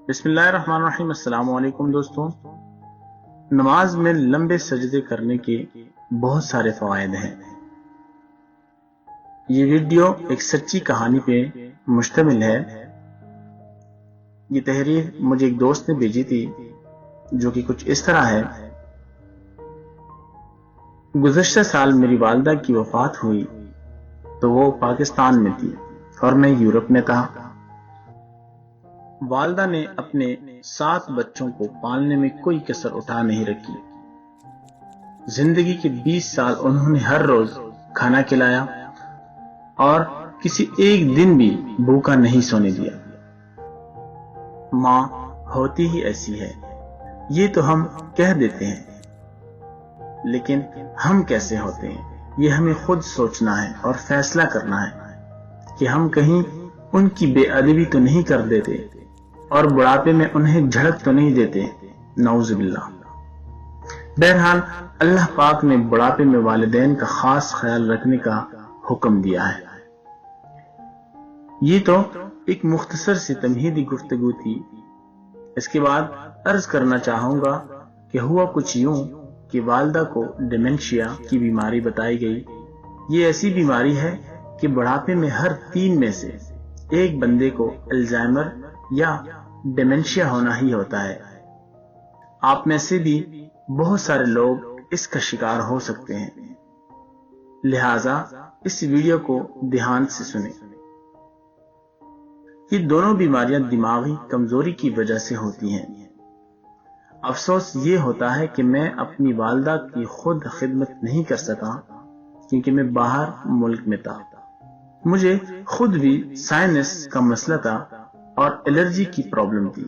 بسم اللہ الرحمن الرحیم۔ السلام علیکم دوستوں۔ نماز میں لمبے سجدے کرنے کے بہت سارے فوائد ہیں۔ یہ ویڈیو ایک سچی کہانی پہ مشتمل ہے۔ یہ تحریر مجھے ایک دوست نے بھیجی تھی جو کہ کچھ اس طرح ہے۔ گزشتہ سال میری والدہ کی وفات ہوئی تو وہ پاکستان میں تھی اور میں یورپ میں تھا۔ والدہ نے اپنے 7 بچوں کو پالنے میں کوئی کسر اٹھا نہیں رکھی۔ زندگی کے 20 سال انہوں نے ہر روز کھانا کھلایا اور کسی ایک دن بھی بھوکا نہیں سونے دیا۔ ماں ہوتی ہی ایسی ہے، یہ تو ہم کہہ دیتے ہیں، لیکن ہم کیسے ہوتے ہیں یہ ہمیں خود سوچنا ہے اور فیصلہ کرنا ہے کہ ہم کہیں ان کی بے ادبی تو نہیں کر دیتے اور بڑھاپے میں انہیں جھڑک تو نہیں دیتے، نعوذ باللہ۔ بہرحال اللہ پاک نے بڑھاپے میں والدین کا خاص خیال رکھنے کا حکم دیا ہے۔ یہ تو ایک مختصر سی تمہیدی گفتگو تھی۔ اس کے بعد عرض کرنا چاہوں گا کہ ہوا کچھ یوں کہ والدہ کو ڈیمنشیا کی بیماری بتائی گئی۔ یہ ایسی بیماری ہے کہ بڑھاپے میں ہر 3 میں سے ایک بندے کو الزائمر یا ڈیمنشیا ہونا ہی ہوتا ہے۔ آپ میں سے بھی بہت سارے لوگ اس کا شکار ہو سکتے ہیں، لہذا اس ویڈیو کو دھیان سے سنیں۔ یہ دونوں بیماریاں دماغی کمزوری کی وجہ سے ہوتی ہیں۔ افسوس یہ ہوتا ہے کہ میں اپنی والدہ کی خود خدمت نہیں کر سکا کیونکہ میں باہر ملک میں تھا۔ مجھے خود بھی سائنس کا مسئلہ تھا اور الرجی کی پرابلم تھی۔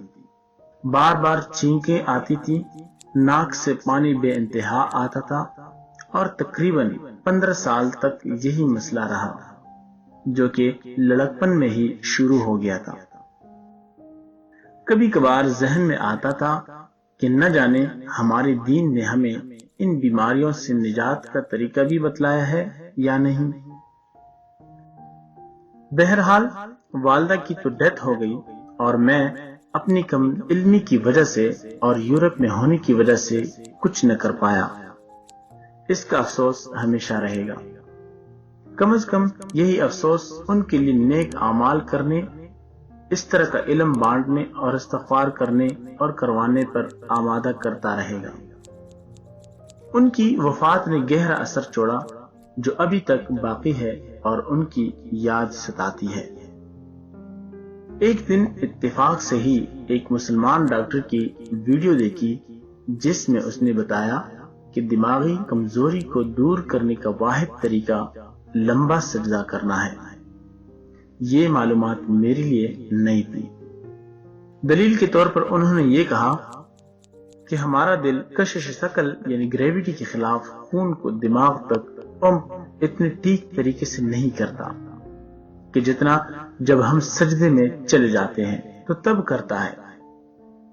بار بار چھینکیں آتی تھی، ناک سے پانی بے انتہا آتا تھا اور تقریباً 15 سال تک یہی مسئلہ رہا، جو کہ لڑکپن میں ہی شروع ہو گیا تھا۔ کبھی کبھار ذہن میں آتا تھا کہ نہ جانے ہمارے دین نے ہمیں ان بیماریوں سے نجات کا طریقہ بھی بتلایا ہے یا نہیں۔ بہرحال والدہ کی تو ڈیتھ ہو گئی اور میں اپنی کم علمی کی وجہ سے اور یورپ میں ہونے کی وجہ سے کچھ نہ کر پایا۔ اس کا افسوس ہمیشہ رہے گا۔ کم از کم یہی افسوس ان کے لیے نیک اعمال کرنے، اس طرح کا علم بانٹنے اور استغفار کرنے اور کروانے پر آمادہ کرتا رہے گا۔ ان کی وفات نے گہرا اثر چھوڑا جو ابھی تک باقی ہے اور ان کی یاد ستاتی ہے۔ ایک دن اتفاق سے ہی ایک مسلمان ڈاکٹر کی ویڈیو دیکھی جس میں اس نے بتایا کہ دماغی کمزوری کو دور کرنے کا واحد طریقہ لمبا سجدہ کرنا ہے۔ یہ معلومات میرے لیے نئی تھی۔ دلیل کے طور پر انہوں نے یہ کہا کہ ہمارا دل کشش ثقل یعنی گریویٹی کے خلاف خون کو دماغ تک پمپ اتنے ٹھیک طریقے سے نہیں کرتا کہ جتنا جب ہم سجدے میں چلے جاتے ہیں تو تب کرتا ہے۔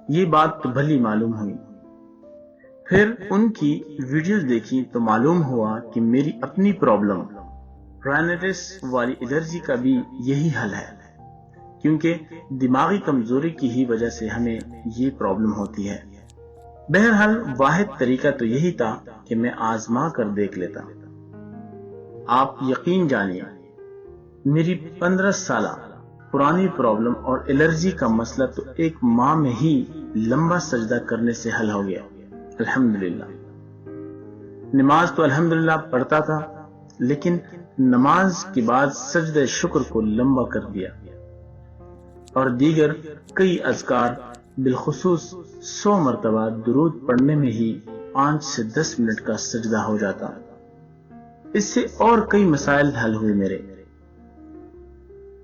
یہ بات تو بھلی معلوم ہوئی۔ پھر ان کی ویڈیوز دیکھی تو معلوم ہوا کہ میری اپنی پرابلم رائنائٹس والی الرجی کا بھی یہی حل ہے، کیونکہ دماغی کمزوری کی ہی وجہ سے ہمیں یہ پرابلم ہوتی ہے۔ بہرحال واحد طریقہ تو یہی تھا کہ میں آزما کر دیکھ لیتا۔ آپ یقین جانیے میری 15 سالہ پرانی پرابلم اور الرجی کا مسئلہ تو 1 ماہ میں ہی لمبا سجدہ کرنے سے حل ہو گیا، الحمدللہ۔ نماز تو الحمدللہ پڑھتا تھا، لیکن نماز کے بعد سجدہ شکر کو لمبا کر دیا اور دیگر کئی اذکار، بالخصوص 100 مرتبہ درود پڑھنے میں ہی 5 سے 10 منٹ کا سجدہ ہو جاتا۔ اس سے اور کئی مسائل حل ہوئے۔ میرے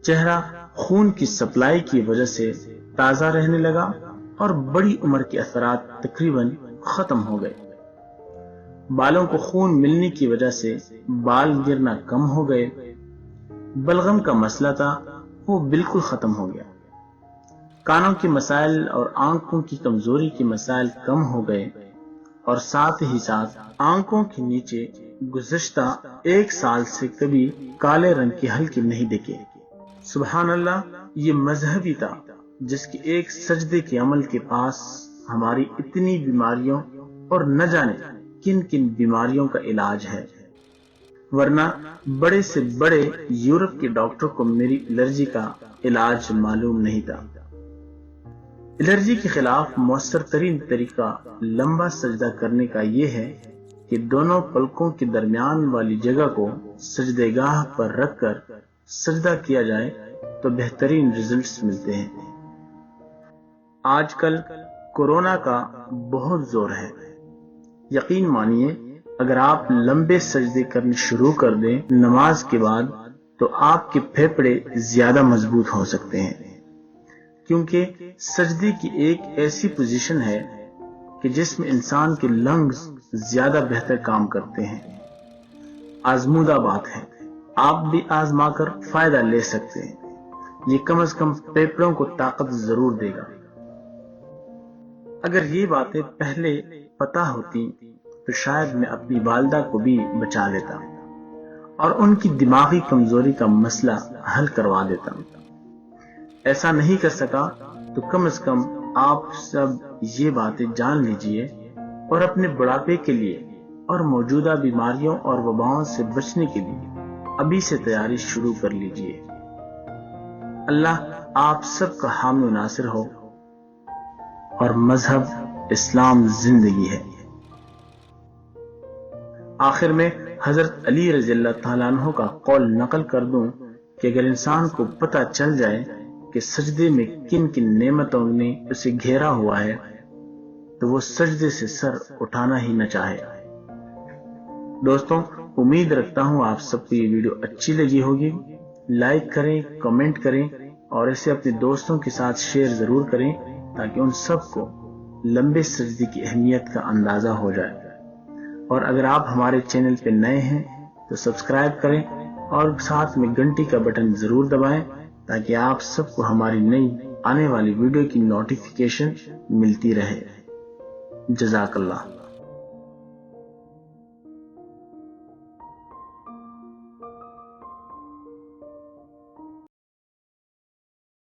چہرہ خون کی سپلائی کی وجہ سے تازہ رہنے لگا اور بڑی عمر کے اثرات تقریباً ختم ہو گئے۔ بالوں کو خون ملنے کی وجہ سے بال گرنا کم ہو گئے۔ بلغم کا مسئلہ تھا وہ بالکل ختم ہو گیا۔ کانوں کے مسائل اور آنکھوں کی کمزوری کے مسائل کم ہو گئے اور ساتھ ہی ساتھ آنکھوں کے نیچے گزشتہ 1 سال سے کبھی کالے رنگ کے ہلکے نہیں دیکھے۔ سبحان اللہ، یہ مذہبی تھا جس کے ایک سجدے کے عمل کے پاس ہماری اتنی بیماریوں اور نہ جانے کن کن بیماریوں کا علاج ہے، ورنہ بڑے سے بڑے یورپ کے ڈاکٹر کو میری الرجی کا علاج معلوم نہیں تھا۔ الرجی کے خلاف مؤثر ترین طریقہ لمبا سجدہ کرنے کا یہ ہے کہ دونوں پلکوں کے درمیان والی جگہ کو سجدے گاہ پر رکھ کر سجدہ کیا جائے تو بہترین ریزلٹس ملتے ہیں۔ آج کل کورونا کا بہت زور ہے، یقین مانیے اگر آپ لمبے سجدے کرنے شروع کر دیں نماز کے بعد تو آپ کے پھیپھڑے زیادہ مضبوط ہو سکتے ہیں، کیونکہ سجدے کی ایک ایسی پوزیشن ہے کہ جس میں انسان کے لنگز زیادہ بہتر کام کرتے ہیں۔ آزمودہ بات ہے، آپ بھی آزما کر فائدہ لے سکتے ہیں، یہ کم از کم پھیپھڑوں کو طاقت ضرور دے گا۔ اگر یہ باتیں پہلے پتہ ہوتی تو شاید میں اپنی والدہ کو بھی بچا لیتا اور ان کی دماغی کمزوری کا مسئلہ حل کروا دیتا۔ ایسا نہیں کر سکا تو کم از کم آپ سب یہ باتیں جان لیجئے اور اپنے بڑھاپے کے لیے اور موجودہ بیماریوں اور وباؤں سے بچنے کے لیے ابھی سے تیاری شروع کر لیجئے۔ اللہ آپ سب کا حامی و ناصر ہو، اور مذہب اسلام زندگی ہے۔ آخر میں حضرت علی رضی اللہ تعالیٰ عنہ کا قول نقل کر دوں کہ اگر انسان کو پتہ چل جائے کہ سجدے میں کن کن نعمتوں نے اسے گھیرا ہوا ہے تو وہ سجدے سے سر اٹھانا ہی نہ چاہے۔ دوستوں، امید رکھتا ہوں آپ سب کو یہ ویڈیو اچھی لگی ہوگی۔ لائک کریں، کمنٹ کریں اور اسے اپنے دوستوں کے ساتھ شیئر ضرور کریں تاکہ ان سب کو لمبے سجدے کی اہمیت کا اندازہ ہو جائے۔ اور اگر آپ ہمارے چینل پہ نئے ہیں تو سبسکرائب کریں اور ساتھ میں گھنٹی کا بٹن ضرور دبائیں تاکہ آپ سب کو ہماری نئی آنے والی ویڈیو کی نوٹیفیکیشن ملتی رہے۔ جزاک اللہ۔